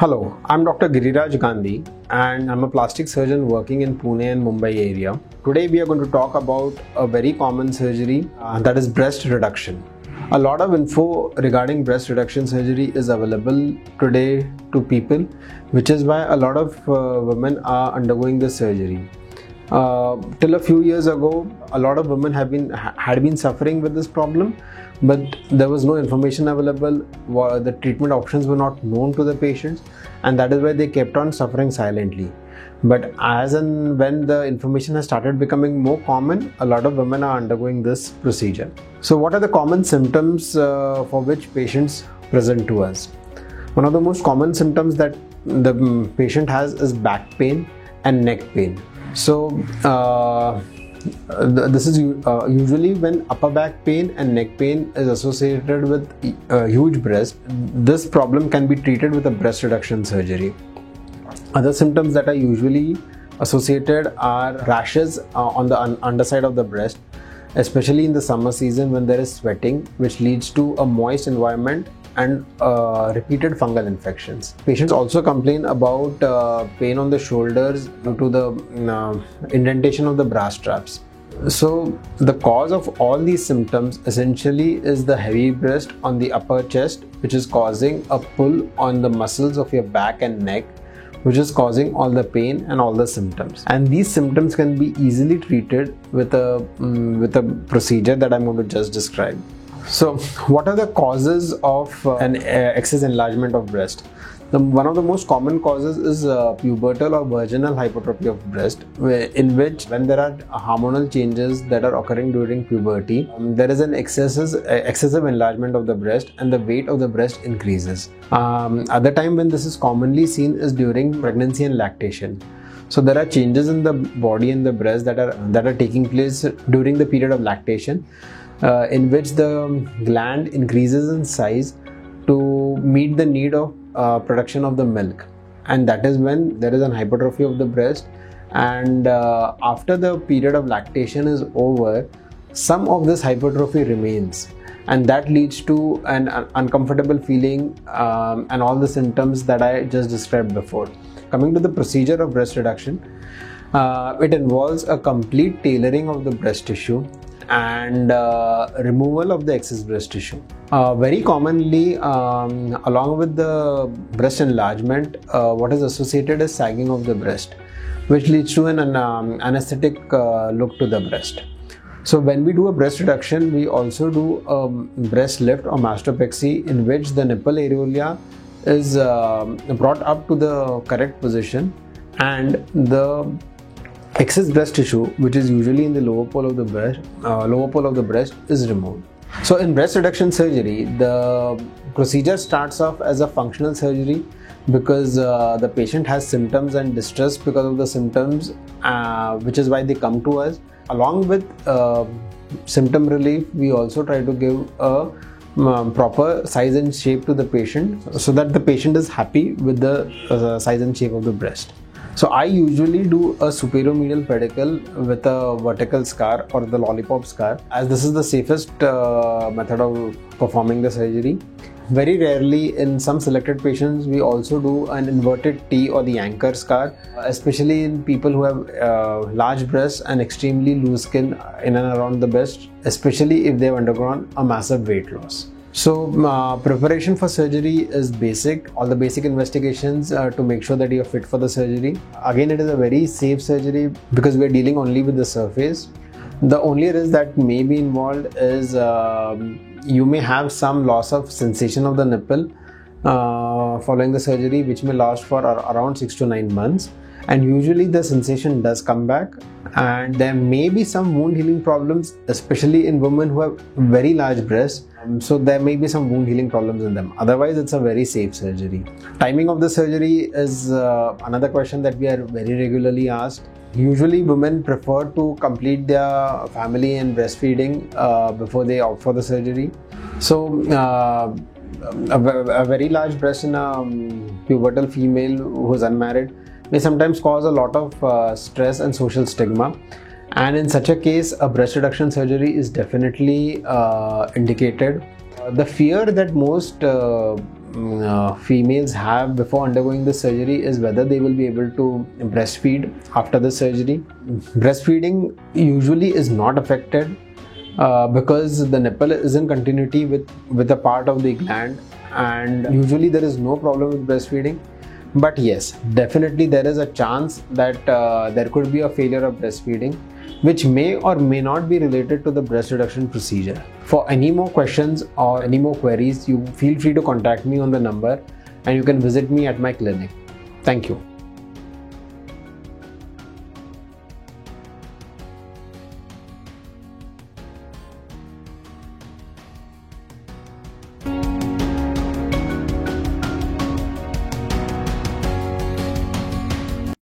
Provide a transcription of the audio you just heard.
Hello, I'm Dr. Giriraj Gandhi and I'm a plastic surgeon working in Pune and Mumbai area. Today we are going to talk about a very common surgery that is breast reduction. A lot of info regarding breast reduction surgery is available today to people, which is why a lot of women are undergoing this surgery. Till a few years ago, a lot of women had been suffering with this problem, but there was no information available. The treatment options were not known to the patients, and that is why they kept on suffering silently. But as and when the information has started becoming more common, a lot of women are undergoing this procedure. So what are the common symptoms for which patients present to us? One of the most common symptoms that the patient has is back pain and neck pain. So this is usually when upper back pain and neck pain is associated with huge breast. This problem can be treated with a breast reduction surgery. Other symptoms that are usually associated are rashes on the underside of the breast, especially in the summer season when there is sweating, which leads to a moist environment and repeated fungal infections. Patients also complain about pain on the shoulders due to the indentation of the bra straps. So the cause of all these symptoms essentially is the heavy breast on the upper chest, which is causing a pull on the muscles of your back and neck, which is causing all the pain and all the symptoms. And these symptoms can be easily treated with a procedure that I'm going to just describe. So what are the causes of an excess enlargement of breast? One of the most common causes is pubertal or virginal hypertrophy of breast, in which when there are hormonal changes that are occurring during puberty, there is an excessive enlargement of the breast and the weight of the breast increases. Other time when this is commonly seen is during pregnancy and lactation. So there are changes in the body and the breast that are taking place during the period of lactation, in which the gland increases in size to meet the need of production of the milk, and that is when there is an hypertrophy of the breast. And after the period of lactation is over, some of this hypertrophy remains, and that leads to an uncomfortable feeling and all the symptoms that I just described before. Coming to the procedure of breast reduction, it involves a complete tailoring of the breast tissue and removal of the excess breast tissue. Very commonly, along with the breast enlargement, what is associated is sagging of the breast, which leads to an anesthetic look to the breast. So when we do a breast reduction, we also do a breast lift or mastopexy, in which the nipple areola is brought up to the correct position and the excess breast tissue, which is usually in the lower pole of the breast, is removed. So in breast reduction surgery, the procedure starts off as a functional surgery because the patient has symptoms and distress because of the symptoms, which is why they come to us. Along with symptom relief, we also try to give a proper size and shape to the patient so that the patient is happy with the size and shape of the breast. So I usually do a superiomedial pedicle with a vertical scar or the lollipop scar, as this is the safest method of performing the surgery. Very rarely, in some selected patients, we also do an inverted T or the anchor scar, especially in people who have large breasts and extremely loose skin in and around the breast, especially if they have undergone a massive weight loss. So preparation for surgery is basic, all the basic investigations to make sure that you are fit for the surgery. Again, it is a very safe surgery because we are dealing only with the surface. The only risk that may be involved is you may have some loss of sensation of the nipple following the surgery, which may last for around 6 to 9 months. And usually the sensation does come back, and there may be some wound healing problems, especially in women who have very large breasts. So there may be some wound healing problems in them. Otherwise, it's a very safe surgery. Timing of the surgery is another question that we are very regularly asked. Usually women prefer to complete their family and breastfeeding before they opt for the surgery. So a very large breast in a pubertal female who is unmarried may sometimes cause a lot of stress and social stigma, and in such a case a breast reduction surgery is definitely indicated. The fear that most females have before undergoing the surgery is whether they will be able to breastfeed after the surgery. Breastfeeding usually is not affected because the nipple is in continuity with a part of the gland, and usually there is no problem with breastfeeding. But yes, definitely there is a chance that there could be a failure of breastfeeding, which may or may not be related to the breast reduction procedure. For any more questions or any more queries, you feel free to contact me on the number, and you can visit me at my clinic. Thank you.